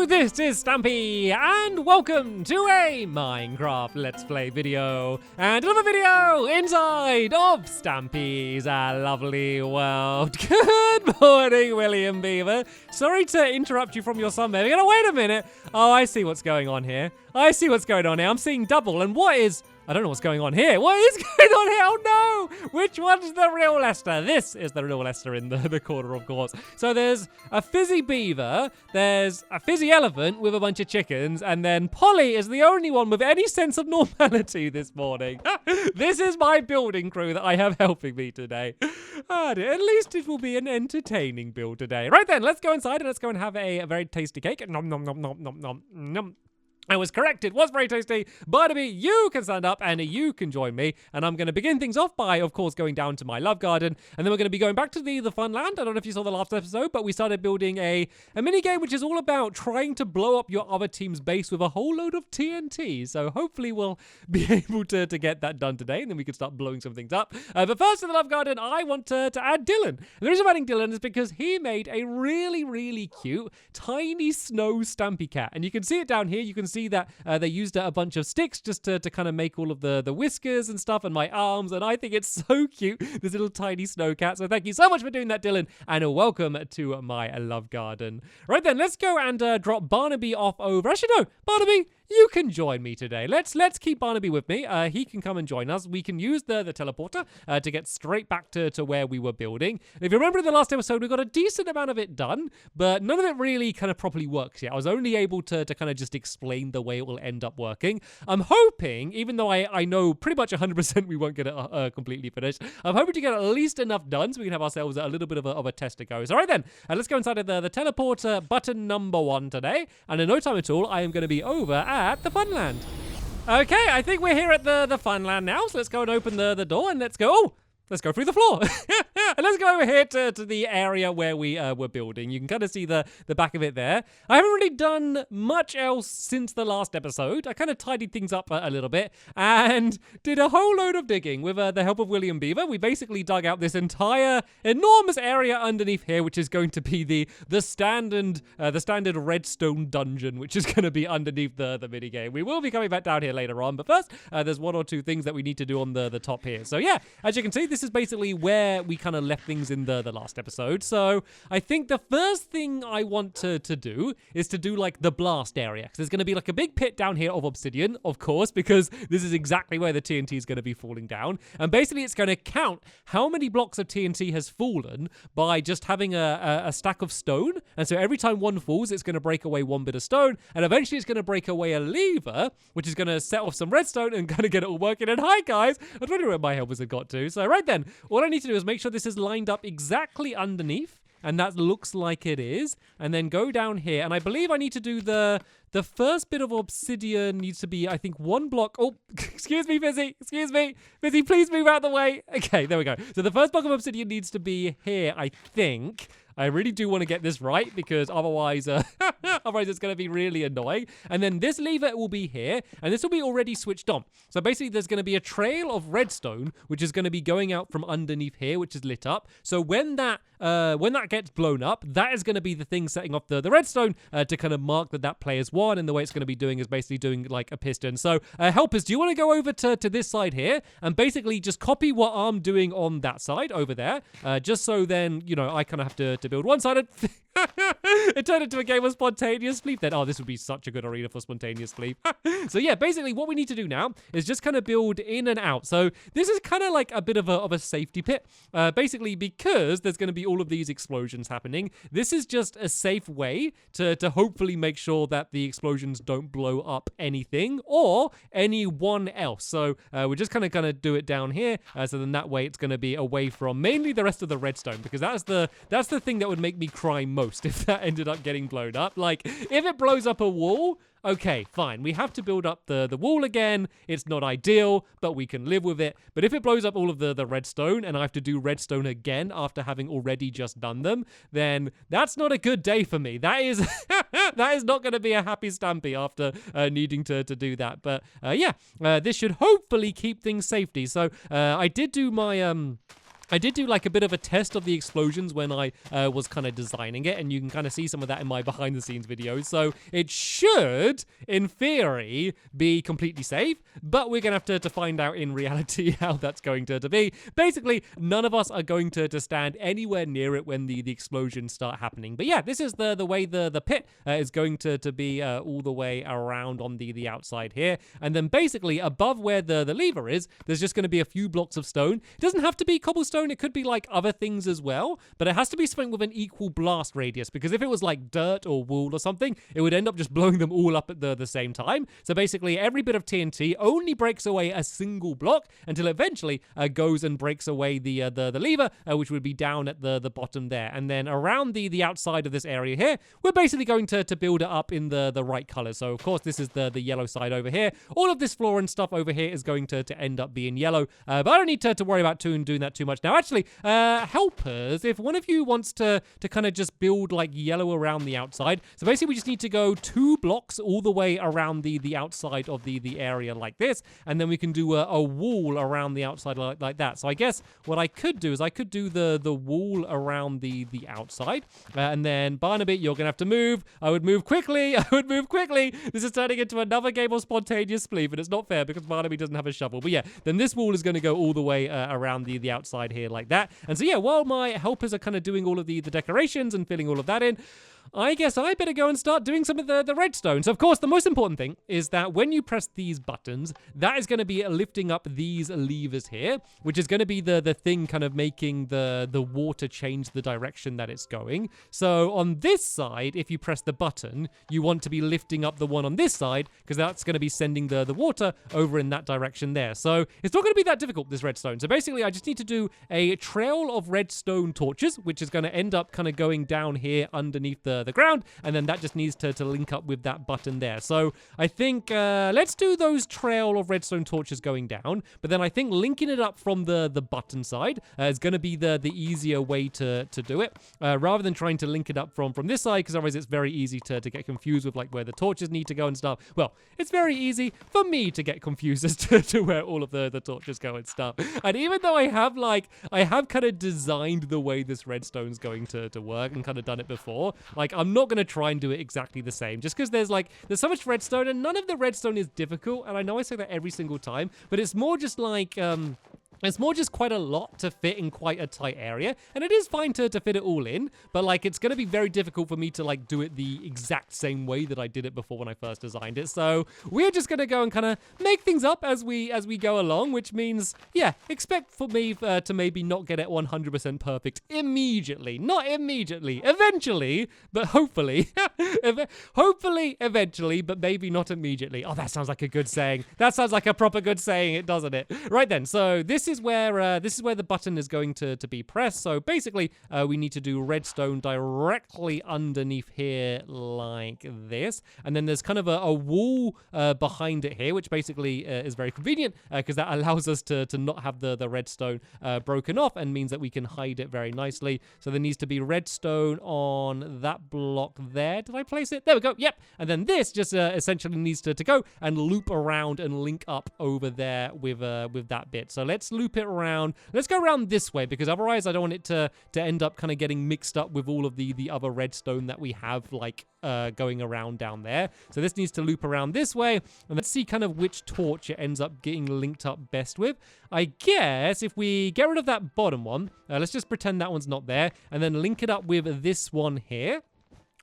this is Stampy, and welcome to a Minecraft Let's Play video, and another video inside of Stampy's lovely world. Good morning, William Beaver. Sorry to interrupt you from your sunbathing. Oh, wait a minute. Oh, I see what's going on here. I'm seeing double, and I don't know what's going on here. What is going on here? Oh no! Which one's the real Lester? This is the real Lester in the corner, of course. So there's a fizzy beaver, there's a fizzy elephant with a bunch of chickens, and then Polly is the only one with any sense of normality this morning. This is my building crew that I have helping me today. At least it will be an entertaining build today. Right then, let's go inside and let's go and have a very tasty cake. Nom nom nom nom nom nom nom. I was correct, it was very tasty. Barnaby, you can stand up and you can join me. And I'm going to begin things off by, of course, going down to my love garden. And then we're going to be going back to the Funland. I don't know if you saw the last episode, but we started building a minigame which is all about trying to blow up your other team's base with a whole load of TNT. So hopefully we'll be able to get that done today, and then we can start blowing some things up. But first in the love garden, I want to add Dylan. And the reason I'm adding Dylan is because he made a really, really cute, tiny snow Stampy cat. And you can see it down here. You can see that they used a bunch of sticks just to kind of make all of the whiskers and stuff and my arms, and I think it's so cute, this little tiny snow cat. So thank you so much for doing that, Dylan, and welcome to my love garden. Right then, let's go and drop Barnaby off over. Actually, no, Barnaby, you can join me today. Let's keep Barnaby with me. He can come and join us. We can use the teleporter to get straight back to where we were building. If you remember in the last episode, we got a decent amount of it done, but none of it really kind of properly works yet. I was only able to kind of just explain the way it will end up working. I'm hoping, even though I know pretty much 100% we won't get it completely finished, I'm hoping to get at least enough done so we can have ourselves a little bit of a test to go. So right then, let's go inside of the teleporter button number 1 today, and in no time at all, I am going to be over at the Funland. Okay, I think we're here at the Funland now, so let's go and open the door and let's go. Oh, let's go through the floor. And let's go over here to the area where we were building. You can kind of see the back of it there. I haven't really done much else since the last episode. I kind of tidied things up a little bit and did a whole load of digging with the help of William Beaver. We basically dug out this entire enormous area underneath here, which is going to be the standard Redstone dungeon, which is going to be underneath the minigame. We will be coming back down here later on, but first, there's 1 or 2 things that we need to do on the top here. So yeah, as you can see, this is basically where we kind of left things in the last episode. So I think the first thing I want to do is to do like the blast area, because there's going to be like a big pit down here of obsidian, of course, because this is exactly where the TNT is going to be falling down. And basically it's going to count how many blocks of TNT has fallen by just having a stack of stone. And so every time one falls, it's going to break away 1 bit of stone, and eventually it's going to break away a lever, which is going to set off some redstone and kind of get it all working. And hi guys, I was wondering where my helpers had got to. So right then, all I need to do is make sure this is lined up exactly underneath, and that looks like it is, and then go down here, and I believe I need to do the first bit of obsidian needs to be, I think, 1 block. Oh, excuse me, Fizzy, please move out of the way. Okay, there we go. So the first block of obsidian needs to be here, I think. I really do want to get this right, because otherwise it's going to be really annoying. And then this lever will be here, and this will be already switched on. So basically there's going to be a trail of redstone, which is going to be going out from underneath here, which is lit up. So when that gets blown up, that is going to be the thing setting off the redstone to kind of mark that player's won. And the way it's going to be doing is basically doing like a piston. So helpers, do you want to go over to this side here and basically just copy what I'm doing on that side over there, just so then, you know, I kind of have to build one side. It turned into a game of spontaneous sleep then. Oh, this would be such a good arena for spontaneous sleep. So yeah, basically what we need to do now is just kind of build in and out. So this is kind of like a bit of a safety pit, basically, because there's going to be all of these explosions happening. This is just a safe way to hopefully make sure that the explosions don't blow up anything or anyone else. So we're just kind of gonna do it down here, so then that way it's going to be away from mainly the rest of the redstone, because that's the thing that would make me cry most if that ended up getting blown up. Like, if it blows up a wall, okay, fine. We have to build up the wall again. It's not ideal, but we can live with it. But if it blows up all of the redstone and I have to do redstone again after having already just done them, then that's not a good day for me. That is that is not going to be a happy Stampy after needing to do that. But yeah, this should hopefully keep things safety. So I did do my I did do like a bit of a test of the explosions when I was kind of designing it, and you can kind of see some of that in my behind the scenes videos. So it should, in theory, be completely safe, but we're gonna have to find out in reality how that's going to be. Basically, none of us are going to stand anywhere near it when the explosions start happening. But yeah, this is the way the pit is going to be all the way around on the outside here. And then basically above where the lever is, there's just going to be a few blocks of stone. It doesn't have to be cobblestone. It could be like other things as well, but it has to be something with an equal blast radius, because if it was like dirt or wool or something, it would end up just blowing them all up at the same time. So basically every bit of TNT only breaks away a single block until it eventually goes and breaks away the lever, which would be down at the bottom there. And then around the outside of this area here, we're basically going to build it up in the right color. So of course this is the yellow side over here. All of this floor and stuff over here is going to end up being yellow, but I don't need to worry about doing that too much. Now, actually, helpers, if one of you wants to kind of just build like yellow around the outside, so basically we just need to go 2 blocks all the way around the outside of the area like this, and then we can do a wall around the outside like that. So I guess what I could do is I could do the wall around the outside, and then Barnaby, you're gonna have to move. I would move quickly. This is turning into another game of spontaneous spleef, and it's not fair because Barnaby doesn't have a shovel. But yeah, then this wall is going to go all the way around the outside here like that. And so yeah, while my helpers are kind of doing all of the decorations and filling all of that in, I guess I better go and start doing some of the redstone. So of course, the most important thing is that when you press these buttons, that is going to be lifting up these levers here, which is going to be the thing kind of making the water change the direction that it's going. So on this side, if you press the button, you want to be lifting up the one on this side, because that's going to be sending the water over in that direction there. So it's not going to be that difficult, this redstone. So basically, I just need to do a trail of redstone torches, which is going to end up kind of going down here underneath the ground, and then that just needs to link up with that button there. So I think let's do those trail of redstone torches going down, but then I think linking it up from the button side is going to be the easier way to do it, rather than trying to link it up from this side, because otherwise it's very easy to get confused with like where the torches need to go and stuff. Well, it's very easy for me to get confused as to where all of the torches go and stuff. And even though I have kind of designed the way this redstone's going to work and kind of done it before, like I'm not going to try and do it exactly the same, just because there's so much redstone, and none of the redstone is difficult, and I know I say that every single time, but it's more just like it's more just quite a lot to fit in quite a tight area, and it is fine to fit it all in, but like it's going to be very difficult for me to like do it the exact same way that I did it before when I first designed it. So we're just going to go and kind of make things up as we go along, which means, yeah, expect for me to maybe not get it 100% perfect immediately. Not immediately, eventually, but hopefully. Hopefully eventually, but maybe not immediately. Oh, that sounds like a good saying. That sounds like a proper good saying, doesn't it? Right then, so this is where the button is going to be pressed. So basically, we need to do redstone directly underneath here like this, and then there's kind of a wall behind it here, which basically is very convenient because that allows us to not have the redstone broken off, and means that we can hide it very nicely. So there needs to be redstone on that block there. Did I place it? There we go. Yep. And then this just essentially needs to go and loop around and link up over there with that bit. So let's loop it around. Let's go around this way, because otherwise I don't want it to end up kind of getting mixed up with all of the other redstone that we have like going around down there. So this needs to loop around this way, and let's see kind of which torch it ends up getting linked up best with. I guess if we get rid of that bottom one, let's just pretend that one's not there, and then link it up with this one here.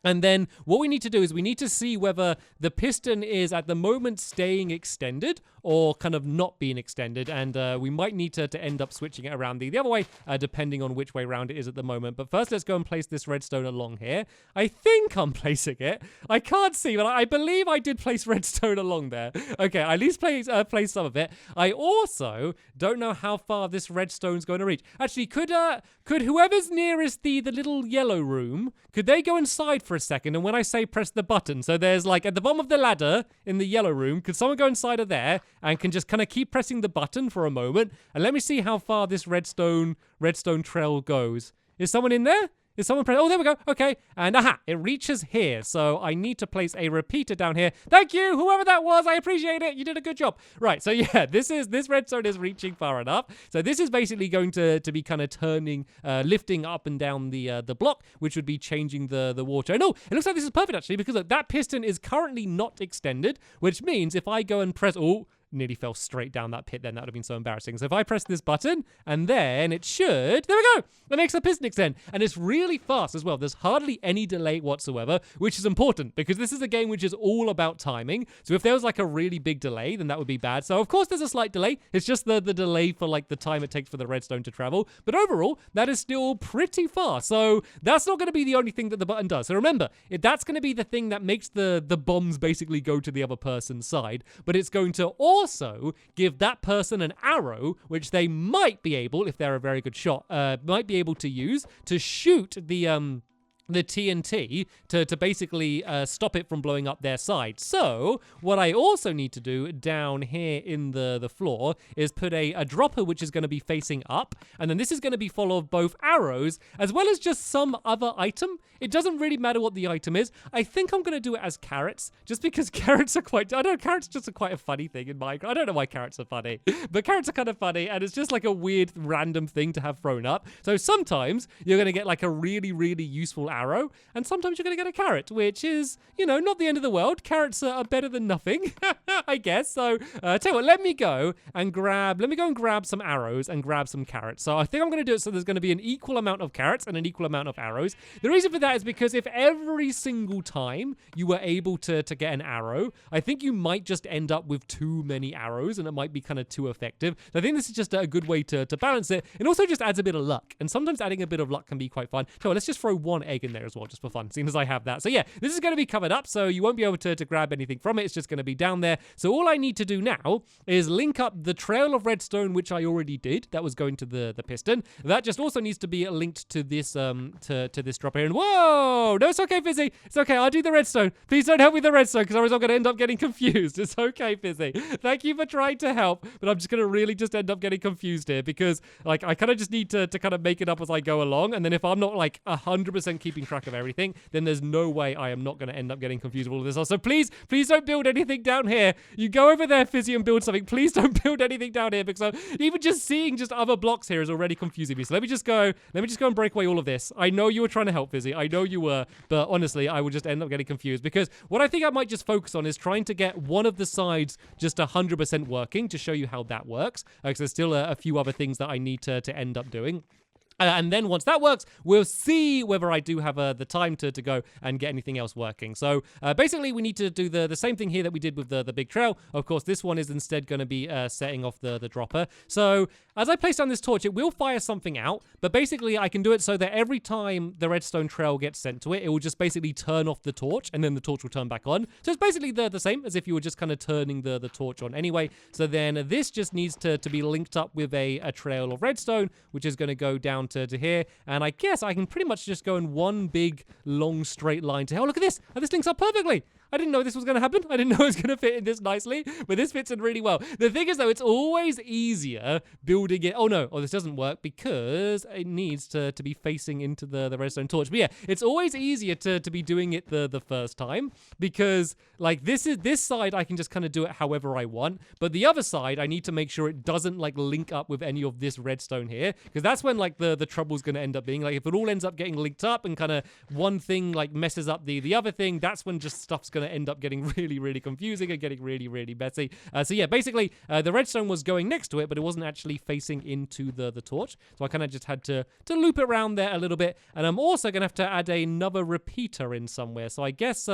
And then what we need to do is we need to see whether the piston is at the moment staying extended or kind of not being extended. And we might need to end up switching it around the other way, depending on which way around it is at the moment. But first, let's go and place this redstone along here. I think I'm placing it. I can't see, but I believe I did place redstone along there. Okay, I at least place some of it. I also don't know how far this redstone's going to reach. Actually, could whoever's nearest the little yellow room, could they go inside for a second? And when I say press the button, so there's like at the bottom of the ladder in the yellow room, could someone go inside of there and can just kind of keep pressing the button for a moment, and let me see how far this redstone trail goes. Is someone in there? Is someone pressing? Oh, there we go. Okay. And aha, it reaches here. So I need to place a repeater down here. Thank you, whoever that was. I appreciate it. You did a good job. Right. So yeah, this redstone is reaching far enough. So this is basically going to be kind of turning, lifting up and down the block, which would be changing the water. And oh, it looks like this is perfect actually, because look, that piston is currently not extended, which means if I go and press, oh, nearly fell straight down that pit then. That would have been so embarrassing. So if I press this button, and then it should, there we go. That makes the piston extend. And it's really fast as well. There's hardly any delay whatsoever, which is important because this is a game which is all about timing. So if there was like a really big delay, then that would be bad. So of course there's a slight delay. It's just the delay for like the time it takes for the redstone to travel. But overall, that is still pretty fast. So that's not going to be the only thing that the button does. So remember, that's going to be the thing that makes the bombs basically go to the other person's side. But it's going to also give that person an arrow, which they might be able, if they're a very good shot, might be able to use to shoot the TNT to basically stop it from blowing up their side. So what I also need to do down here in the floor is put a dropper which is going to be facing up, and then this is going to be full of both arrows as well as just some other item. It doesn't really matter what the item is. I think I'm going to do it as carrots, just because carrots are quite, I don't know, carrots just are quite a funny thing in Minecraft. I don't know why carrots are funny, but carrots are kind of funny, and it's just like a weird random thing to have thrown up. So sometimes you're going to get like a really, really useful arrow, and sometimes you're going to get a carrot, which is, you know, not the end of the world. Carrots are better than nothing, I guess. So tell you what, let me go and grab some arrows and grab some carrots. So I think I'm going to do it so there's going to be an equal amount of carrots and an equal amount of arrows. The reason for that is because if every single time you were able to get an arrow, I think you might just end up with too many arrows, and it might be kind of too effective. So I think this is just a good way to balance it. It also just adds a bit of luck, and sometimes adding a bit of luck can be quite fun. So let's just throw one egg in there as well, just for fun, seeing as I have that. So yeah, this is going to be covered up, so you won't be able to grab anything from it. It's just going to be down there. So all I need to do now is link up the trail of redstone, which I already did. That was going to the piston. That just also needs to be linked to this to this drop here. And whoa, no, it's okay, Fizzy. It's okay. I'll do the redstone. Please don't help me with the redstone, because otherwise I'm going to end up getting confused. It's okay, Fizzy. Thank you for trying to help, but I'm just going to really just end up getting confused here, because like I kind of just need to kind of make it up as I go along. And then if I'm not like 100% keeping track of everything, then there's no way I am not going to end up getting confused with all of this. Also, please don't build anything down here. You go over there, Fizzy, and build something. Please don't build anything down here, because even just seeing just other blocks here is already confusing me. So let me just go and break away all of this. I know you were trying to help, Fizzy. I know you were, but honestly, I would just end up getting confused, because what I think I might just focus on is trying to get one of the sides just 100% working to show you how that works, because there's still a few other things that I need to end up doing. And then once that works, we'll see whether I do have the time to go and get anything else working. So basically, we need to do the same thing here that we did with the big trail. Of course, this one is instead going to be setting off the dropper. So as I place down this torch, it will fire something out. But basically, I can do it so that every time the redstone trail gets sent to it, it will just basically turn off the torch, and then the torch will turn back on. So it's basically the same as if you were just kind of turning the torch on anyway. So then this just needs to be linked up with a trail of redstone, which is going to go down to here, and I guess I can pretty much just go in one big long straight line to, oh, look at this, and this links up perfectly. I didn't know this was going to happen. I didn't know it was going to fit in this nicely, but this fits in really well. The thing is, though, it's always easier building it. Oh, no. Oh, this doesn't work because it needs to be facing into the redstone torch. But yeah, it's always easier to be doing it the first time, because like this side, I can just kind of do it however I want. But the other side, I need to make sure it doesn't like link up with any of this redstone here, because that's when like the trouble's going to end up being. Like if it all ends up getting linked up and kind of one thing like messes up the other thing, that's when just stuff's going to end up getting really, really confusing and getting really, really messy. So yeah, basically the redstone was going next to it, but it wasn't actually facing into the torch. So I kind of just had to loop it around there a little bit. And I'm also going to have to add another repeater in somewhere. So I guess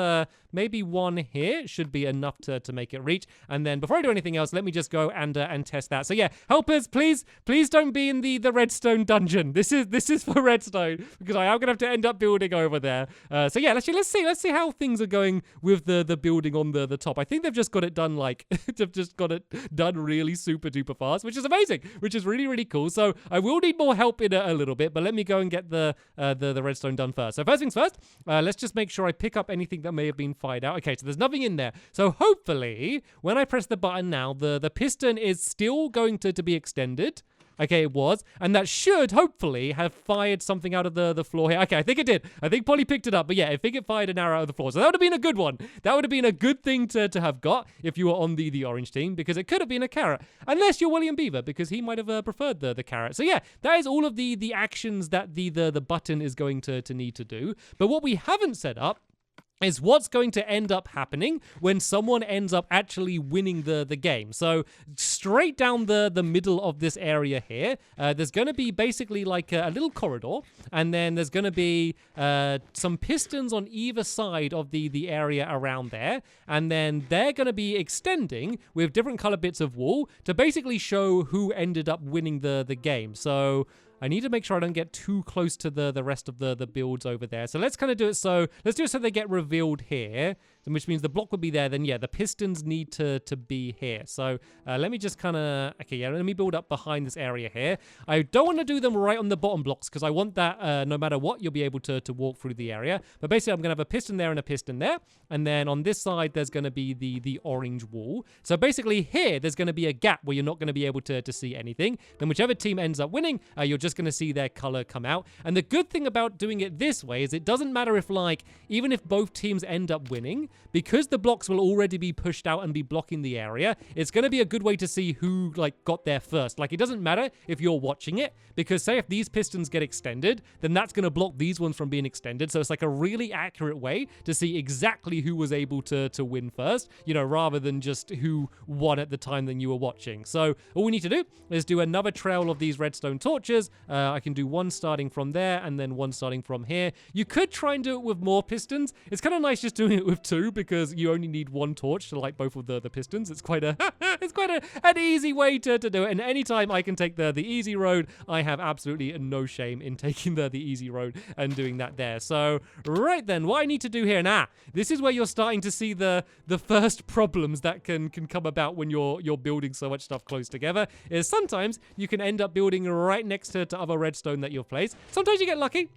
maybe one here should be enough to make it reach. And then before I do anything else, let me just go and test that. So yeah, helpers, please don't be in the redstone dungeon. This is for redstone, because I am going to have to end up building over there. So yeah, let's see how things are going with the building on the top. I think they've just got it done like they've just got it done really super duper fast, which is amazing, which is really, really cool. So I will need more help in a little bit, but let me go and get the redstone done first. So first things first, let's just make sure I pick up anything that may have been fired out. Okay, so there's nothing in there. So hopefully when I press the button now, the piston is still going to be extended. Okay, it was. And that should, hopefully, have fired something out of the floor here. Okay, I think it did. I think Polly picked it up. But yeah, I think it fired an arrow out of the floor. So that would have been a good one. That would have been a good thing to have got if you were on the orange team, because it could have been a carrot. Unless you're William Beaver, because he might have preferred the carrot. So yeah, that is all of the actions that the button is going to need to do. But what we haven't set up is what's going to end up happening when someone ends up actually winning the game. So straight down the middle of this area here, there's going to be basically like a little corridor, and then there's going to be some pistons on either side of the area around there, and then they're going to be extending with different color bits of wool to basically show who ended up winning the game. So I need to make sure I don't get too close to the rest of the builds over there. So let's kind of do it so, let's do it so they get revealed here, which means the block would be there. Then yeah, the pistons need to be here. So let me just kind of, okay, yeah, let me build up behind this area here. I don't want to do them right on the bottom blocks because I want that no matter what, you'll be able to walk through the area. But basically I'm going to have a piston there and a piston there. And then on this side, there's going to be the orange wall. So basically here, there's going to be a gap where you're not going to be able to see anything. Then whichever team ends up winning, you're just going to see their color come out. And the good thing about doing it this way is it doesn't matter if, like, even if both teams end up winning, because the blocks will already be pushed out and be blocking the area, it's going to be a good way to see who, like, got there first. Like, it doesn't matter if you're watching it, because say if these pistons get extended, then that's going to block these ones from being extended. So it's like a really accurate way to see exactly who was able to win first, you know, rather than just who won at the time that you were watching. So all we need to do is do another trail of these redstone torches. I can do one starting from there and then one starting from here. You could try and do it with more pistons. It's kind of nice just doing it with two because you only need one torch to light both of the pistons. It's quite an easy way to do it. And anytime I can take the easy road, I have absolutely no shame in taking the easy road and doing that there. So right then, what I need to do here, and this is where you're starting to see the first problems that can come about when you're building so much stuff close together, is sometimes you can end up building right next to other redstone that you've placed. Sometimes you get lucky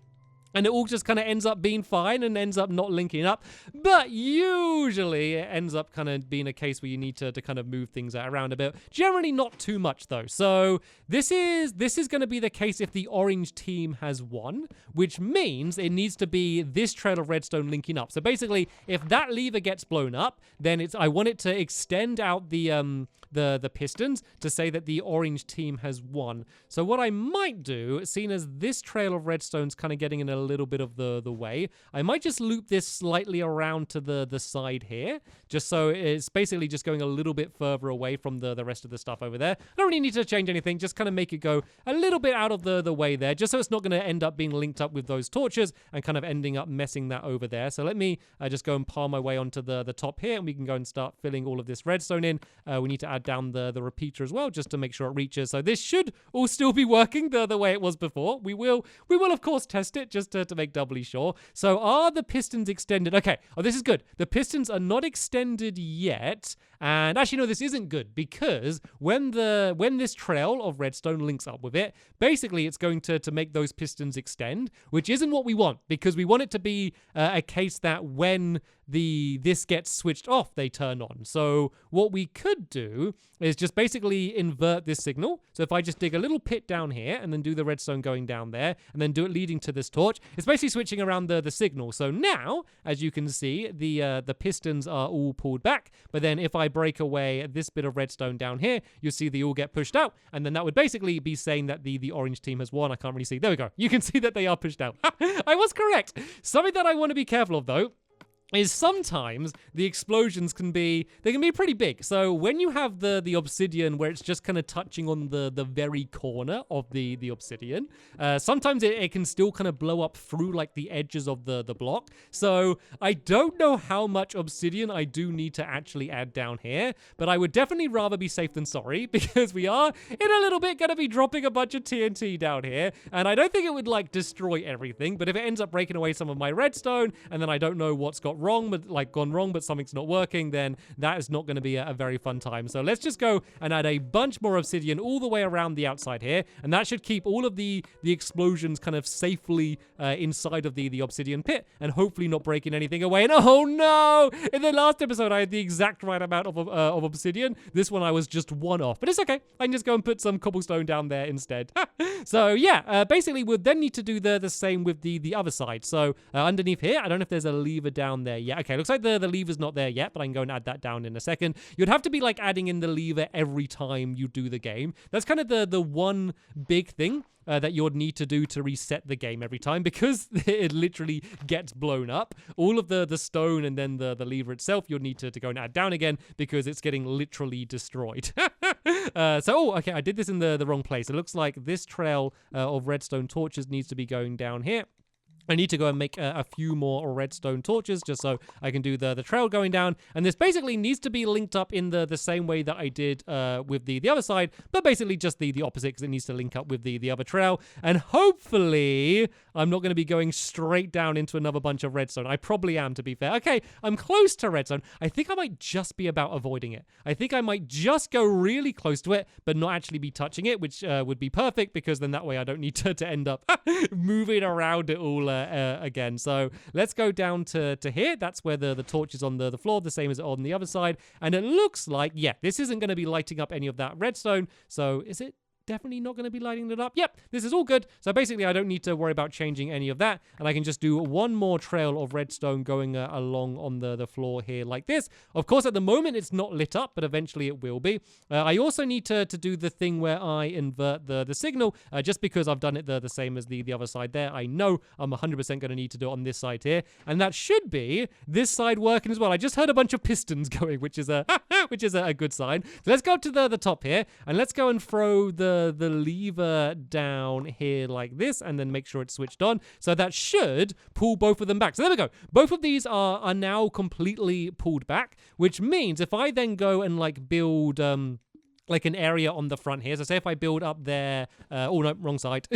and it all just kind of ends up being fine and ends up not linking up. But usually it ends up kind of being a case where you need to kind of move things around a bit. Generally not too much though. So this is going to be the case if the orange team has won, which means it needs to be this trail of redstone linking up. So basically, if that lever gets blown up, then I want it to extend out the pistons to say that the orange team has won. So what I might do, seeing as this trail of redstone's kind of getting in a little bit of the way, I might just loop this slightly around to the side here, just so it's basically just going a little bit further away from the rest of the stuff over there. I don't really need to change anything, just kind of make it go a little bit out of the way there, just so it's not going to end up being linked up with those torches and kind of ending up messing that over there. So let me just go and palm my way onto the top here, and we can go and start filling all of this redstone in. We need to add down the repeater as well, just to make sure it reaches. So this should all still be working the way it was before. We will of course test it just to make doubly sure. So are the pistons extended? Okay. Oh, this is good. The pistons are not extended yet. And actually, no, this isn't good, because when this trail of redstone links up with it, basically it's going to make those pistons extend, which isn't what we want, because we want it to be a case that when this gets switched off, they turn on. So what we could do is just basically invert this signal. So if I just dig a little pit down here and then do the redstone going down there and then do it leading to this torch, it's basically switching around the signal. So now, as you can see, the pistons are all pulled back. But then if I break away this bit of redstone down here, you'll see they all get pushed out. And then that would basically be saying that the orange team has won. I can't really see. There we go. You can see that they are pushed out. I was correct. Something that I want to be careful of, though, is sometimes the explosions can be pretty big. So when you have the obsidian where it's just kind of touching on the very corner of the obsidian, sometimes it can still kind of blow up through like the edges of the block. So I don't know how much obsidian I do need to actually add down here, but I would definitely rather be safe than sorry, because we are in a little bit going to be dropping a bunch of TNT down here, and I don't think it would like destroy everything, but if it ends up breaking away some of my redstone and then I don't know what's got wrong, but like gone wrong, but something's not working, then that is not going to be a very fun time. So let's just go and add a bunch more obsidian all the way around the outside here, and that should keep all of the explosions kind of safely inside of the obsidian pit, and hopefully not breaking anything away. And oh no! In the last episode, I had the exact right amount of obsidian. This one I was just one off, but it's okay. I can just go and put some cobblestone down there instead. So yeah, basically we'll then need to do the same with the other side. So underneath here, I don't know if there's a lever down there yet. Okay, looks like the lever's not there yet, but I can go and add that down in a second. You'd have to be like adding in the lever every time you do the game. That's kind of the one big thing that you'd need to do to reset the game every time, because it literally gets blown up. All of the stone and then the lever itself, you'll need to go and add down again, because it's getting literally destroyed. Okay, I did this in the wrong place. It looks like this trail of redstone torches needs to be going down here. I need to go and make a few more redstone torches just so I can do the trail going down. And this basically needs to be linked up in the same way that I did with the other side, but basically just the opposite, because it needs to link up with the other trail. And hopefully I'm not going to be going straight down into another bunch of redstone. I probably am, to be fair. Okay, I'm close to redstone. I think I might just be about avoiding it. I think I might just go really close to it, but not actually be touching it, which would be perfect, because then that way I don't need to end up moving around it all again. So let's go down to here. That's where the torch is on the floor, the same as on the other side. And it looks like, yeah, this isn't going to be lighting up any of that redstone. So is it definitely not going to be lighting it up? Yep, this is all good. So basically I don't need to worry about changing any of that, and I can just do one more trail of redstone going along on the floor here like this. Of course, at the moment it's not lit up, but eventually it will be. I also need to do the thing where I invert the signal, just because I've done it the same as the other side there. I know I'm 100% going to need to do it on this side here, and that should be this side working as well. I just heard a bunch of pistons going, which is a good sign. So let's go to the top here, and let's go and throw the lever down here like this, and then make sure it's switched on. So that should pull both of them back. So there we go. Both of these are now completely pulled back, which means if I then go and like build like an area on the front here. So say if I build up there, oh no, wrong side.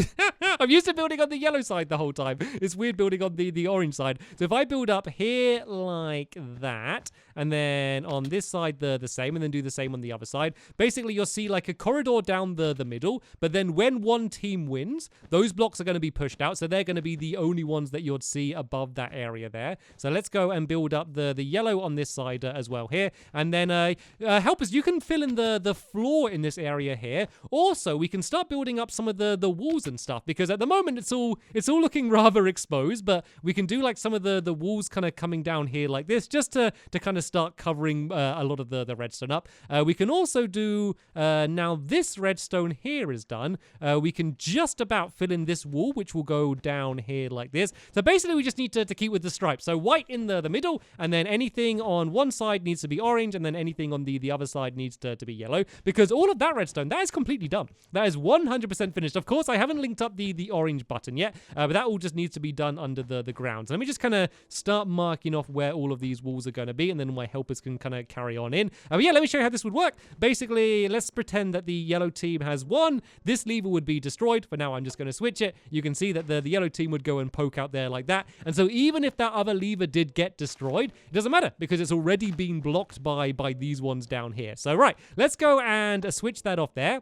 I'm used to building on the yellow side the whole time. It's weird building on the orange side. So if I build up here like that, and then on this side the same, and then do the same on the other side, basically you'll see like a corridor down the middle, but then when one team wins, those blocks are going to be pushed out, so they're going to be the only ones that you'd see above that area there. So let's go and build up the yellow on this side as well here, and then helpers, you can fill in the floor in this area here. Also, we can start building up some of the walls and stuff, because at the moment it's all looking rather exposed, but we can do like some of the walls kind of coming down here like this, just to kind of start covering a lot of the redstone up. We can also do, now this redstone here is done, we can just about fill in this wall, which will go down here like this. So basically we just need to keep with the stripes. So white in the middle, and then anything on one side needs to be orange, and then anything on the other side needs to be yellow, because all of that redstone, that is completely done. That is 100% finished. Of course, I haven't linked up the orange button yet, but that all just needs to be done under the ground. So let me just kind of start marking off where all of these walls are going to be, and then my helpers can kind of carry on in. But yeah, let me show you how this would work. Basically, let's pretend that the yellow team has won. This lever would be destroyed. For now, I'm just going to switch it. You can see that the yellow team would go and poke out there like that. And so even if that other lever did get destroyed, it doesn't matter, because it's already been blocked by these ones down here. So right, let's go and switch that off there.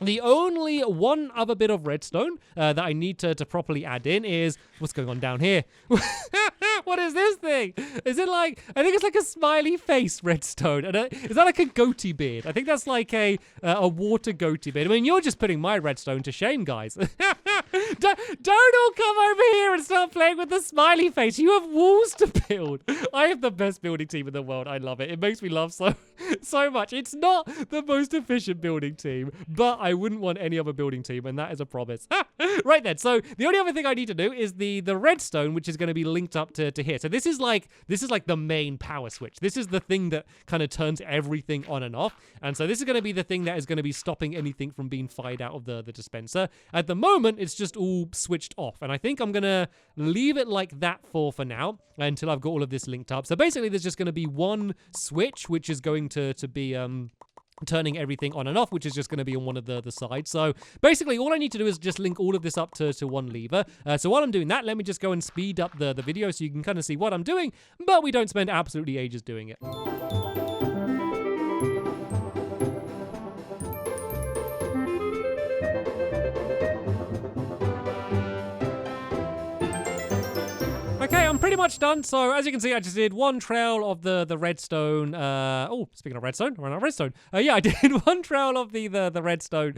The only one other bit of redstone that I need to properly add in is what's going on down here. What is this thing? Is it like, I think it's like a smiley face redstone. And is that like a goatee beard? I think that's like a water goatee beard. I mean, you're just putting my redstone to shame, guys. Don't all come over here and start playing with the smiley face. You have walls to build. I have the best building team in the world. I love it. It makes me laugh so much. It's not the most efficient building team, but I wouldn't want any other building team, and that is a promise. Right then, so the only other thing I need to do is the redstone, which is going to be linked up to here. So this is like the main power switch. This is the thing that kind of turns everything on and off. And so this is going to be the thing that is going to be stopping anything from being fired out of the dispenser. At the moment, it's just all switched off. And I think I'm going to leave it like that for now until I've got all of this linked up. So basically, there's just going to be one switch, which is going to be turning everything on and off, which is just going to be on one of the sides. So basically all I need to do is just link all of this up to one lever. So while I'm doing that, let me just go and speed up the video so you can kind of see what I'm doing, but we don't spend absolutely ages doing it. Okay, I'm pretty much done. So as you can see, I just did one trail of the redstone. Oh, speaking of redstone, I ran out of redstone. Yeah, I did one trail of the redstone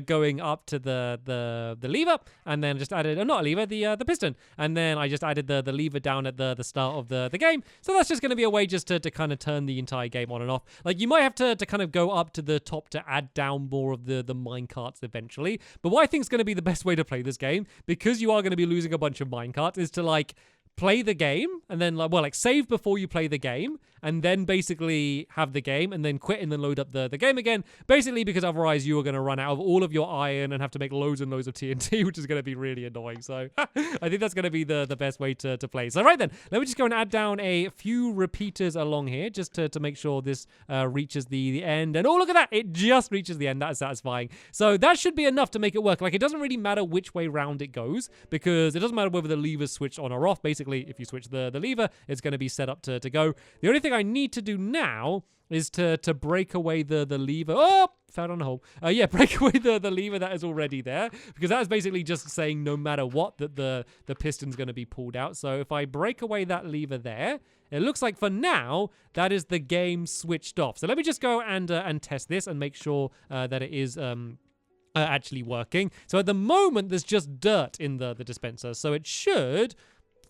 going up to the lever, and then just added not a lever, the piston, and then I just added the lever down at the start of the game. So that's just going to be a way just to kind of turn the entire game on and off. Like you might have to kind of go up to the top to add down more of the minecarts eventually. But what I think is going to be the best way to play this game, because you are going to be losing a bunch of minecarts, is to like play the game and then like save before you play the game and then basically have the game and then quit and then load up the game again, basically because otherwise you are going to run out of all of your iron and have to make loads and loads of TNT, which is going to be really annoying. So I think that's going to be the best way to play. So right then, let me just go and add down a few repeaters along here just to make sure this reaches the end. And oh, look at that, it just reaches the end. That is satisfying. So that should be enough to make it work. Like it doesn't really matter which way round it goes, because it doesn't matter whether the lever's switched on or off. Basically, if you switch the lever, it's going to be set up to go. The only thing I need to do now is to break away the lever. Oh, fell on a hole. Yeah, break away the lever that is already there, because that is basically just saying no matter what that the piston's going to be pulled out. So if I break away that lever there, it looks like for now that is the game switched off. So let me just go and test this and make sure that it is actually working. So at the moment there's just dirt in the dispenser, so it should.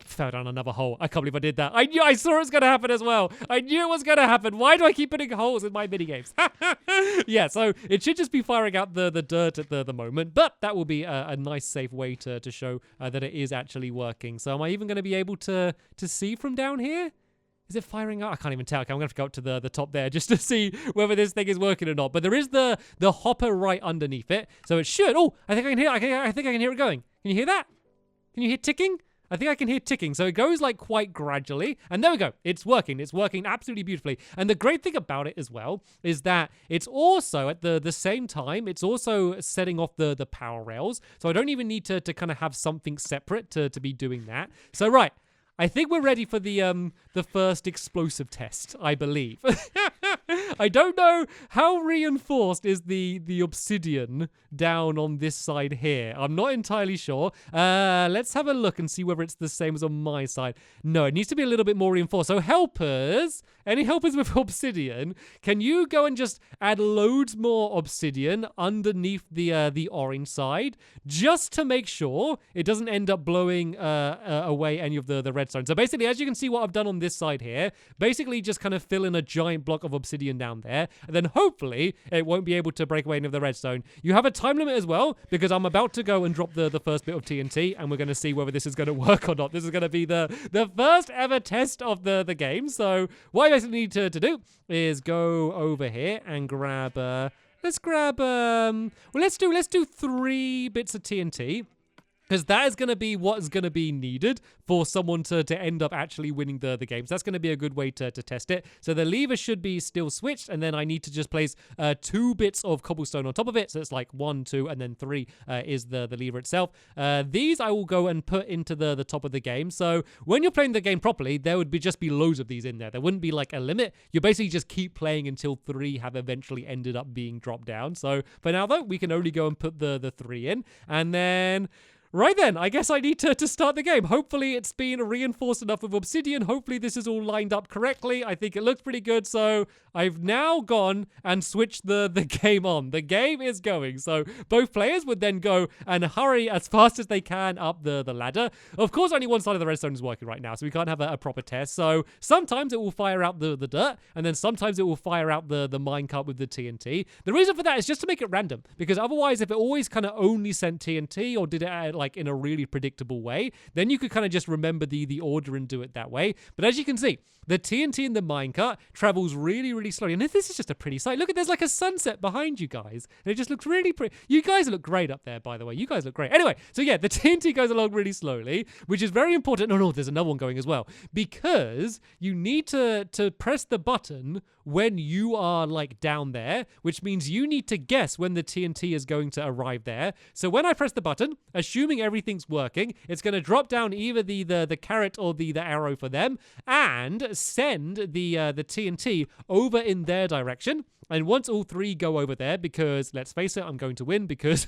Fell down another hole. I can't believe I did that. I saw it was going to happen as well. I knew it was going to happen. Why do I keep putting holes in my minigames? Yeah, so it should just be firing out the dirt at the moment, but that will be a nice safe way to show that it is actually working. So am I even going to be able to see from down here? Is it firing out? I can't even tell. Okay, I'm going to have to go up to the top there just to see whether this thing is working or not. But there is the hopper right underneath it, so it should. Oh, I think I can hear. I think I can hear it going. Can you hear that? Can you hear ticking? I think I can hear ticking. So it goes like quite gradually. And there we go. It's working. It's working absolutely beautifully. And the great thing about it as well is that it's also at the same time, it's also setting off the power rails. So I don't even need to kind of have something separate to be doing that. So right, I think we're ready for the first explosive test, I believe. I don't know how reinforced is the obsidian down on this side here. I'm not entirely sure. Let's have a look and see whether it's the same as on my side. No, it needs to be a little bit more reinforced. So helpers, any helpers with obsidian, can you go and just add loads more obsidian underneath the orange side, just to make sure it doesn't end up blowing away any of the redstone. So basically, as you can see what I've done on this side here, basically just kind of fill in a giant block of obsidian down there, and then hopefully it won't be able to break away any of the redstone. You have a time limit as well, because I'm about to go and drop the first bit of TNT, and we're going to see whether this is going to work or not. This is going to be the first ever test of the game. So what I basically need to do is go over here and grab let's do 3 bits of TNT, because that is going to be what is going to be needed for someone to end up actually winning the game. So that's going to be a good way to test it. So the lever should be still switched, and then I need to just place 2 bits of cobblestone on top of it. So it's like 1, 2, and then 3 is the lever itself. These I will go and put into the top of the game. So when you're playing the game properly, there would just be loads of these in there. There wouldn't be like a limit. You basically just keep playing until 3 have eventually ended up being dropped down. So for now, though, we can only go and put the 3 in, and then right then, I guess I need to start the game. Hopefully it's been reinforced enough with obsidian. Hopefully this is all lined up correctly. I think it looks pretty good. So I've now gone and switched the game on. The game is going. So both players would then go and hurry as fast as they can up the ladder. Of course, only one side of the redstone is working right now, so we can't have a proper test. So sometimes it will fire out the dirt, and then sometimes it will fire out the minecart with the TNT. The reason for that is just to make it random, because otherwise if it always kind of only sent TNT or did it at like in a really predictable way, then you could kind of just remember the order and do it that way. But as you can see, the TNT in the minecart travels really, really slowly. And this is just a pretty sight. Look, there's like a sunset behind you guys. And it just looks really pretty. You guys look great up there, by the way. You guys look great. Anyway, so yeah, the TNT goes along really slowly, which is very important. No, there's another one going as well. Because you need to press the button when you are like down there, which means you need to guess when the TNT is going to arrive there. So when I press the button, assuming everything's working, it's going to drop down either the carrot or the arrow for them and send the TNT over in their direction. And once all three go over there, because let's face it, I'm going to win because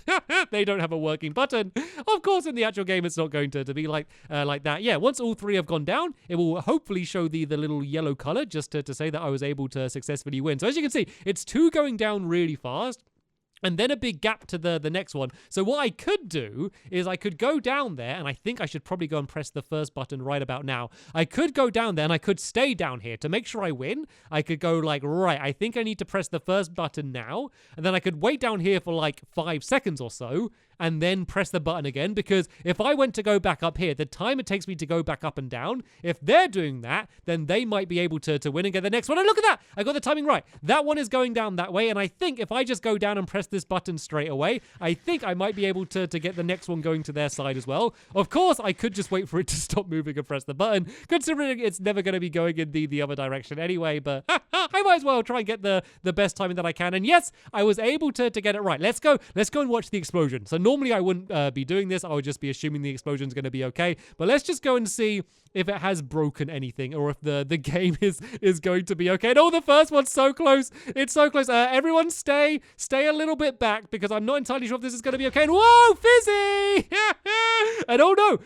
they don't have a working button. Of course, in the actual game, it's not going to be like that. Yeah, once all three have gone down, it will hopefully show the little yellow color just to say that I was able to successfully win. So as you can see, it's two going down really fast. And then a big gap to the next one. So what I could do is I could go down there, and I think I should probably go and press the first button right about now. I could go down there, and I could stay down here to make sure I win. I could go like, right, I think I need to press the first button now, and then I could wait down here for like 5 seconds or so, and then press the button again, because if I went to go back up here, the time it takes me to go back up and down, if they're doing that, then they might be able to win and get the next one. And look at that! I got the timing right. That one is going down that way, and I think if I just go down and press this button straight away, I think I might be able to get the next one going to their side as well. Of course, I could just wait for it to stop moving and press the button, considering it's never going to be going in the other direction anyway, but I might as well try and get the best timing that I can. And yes, I was able to get it right. Let's go and watch the explosion. So normally I wouldn't be doing this. I would just be assuming the explosion's going to be okay. But let's just go and see if it has broken anything or if the game is going to be okay. And oh, the first one's so close. It's so close. Everyone stay a little bit back because I'm not entirely sure if this is going to be okay. And whoa, Fizzy! And oh no,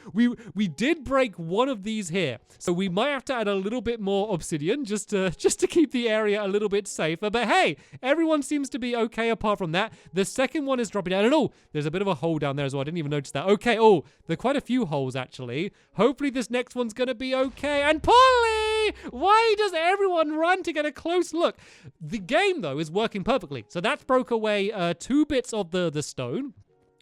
we did break one of these here. So we might have to add a little bit more obsidian just to keep the area a little bit safer. But hey, everyone seems to be okay apart from that. The second one is dropping down. And oh, there's a bit of a hole down there as well. I didn't even notice that. Okay, oh, there are quite a few holes actually. Hopefully this next one's going to be okay. And Polly! Why does everyone run to get a close look? The game, though, is working perfectly. So that's broke away 2 bits of the stone.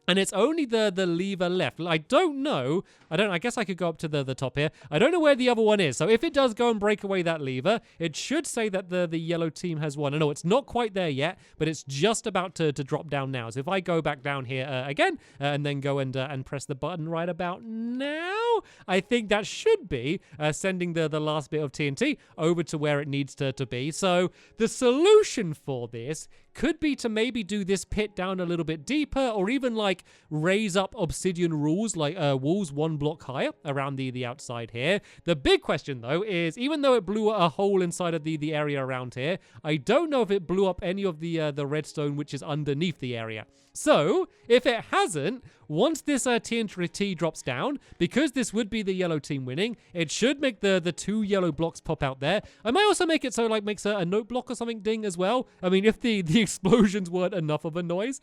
And it's only the lever left. I don't know. I guess I could go up to the top here. I don't know where the other one is. So if it does go and break away that lever, it should say that the yellow team has won. I know it's not quite there yet, but it's just about to drop down now. So if I go back down here again and then go and press the button right about now, I think that should be sending the last bit of TNT over to where it needs to be. So the solution for this could be to maybe do this pit down a little bit deeper, or even like raise up obsidian walls 1 block higher around the outside here. The big question though is, even though it blew a hole inside of the area around here, I don't know if it blew up any of the redstone which is underneath the area. So if it hasn't, once this TNT drops down, because this would be the yellow team winning, it should make the 2 yellow blocks pop out there. I might also make it so like makes a note block or something ding as well. I mean, if the explosions weren't enough of a noise.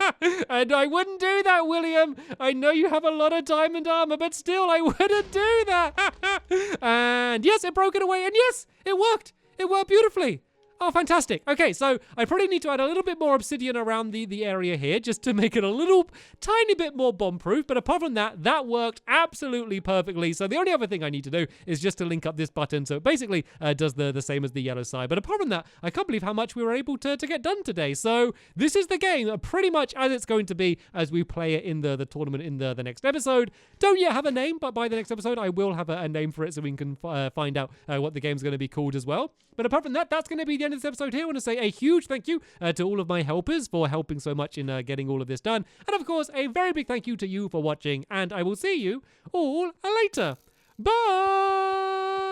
And I wouldn't do that, William. I know you have a lot of diamond armor, but still, I wouldn't do that. And yes, it broke it away. And yes, it worked. It worked beautifully. Oh, fantastic. Okay, so I probably need to add a little bit more obsidian around the area here just to make it a little tiny bit more bomb-proof. But apart from that, that worked absolutely perfectly. So the only other thing I need to do is just to link up this button. So it basically does the same as the yellow side. But apart from that, I can't believe how much we were able to get done today. So this is the game pretty much as it's going to be as we play it in the tournament in the next episode. Don't yet have a name, but by the next episode, I will have a name for it so we can find out what the game's going to be called as well. But apart from that, that's going to be the end of this episode here. I want to say a huge thank you to all of my helpers for helping so much in getting all of this done. And of course, a very big thank you to you for watching. And I will see you all later. Bye!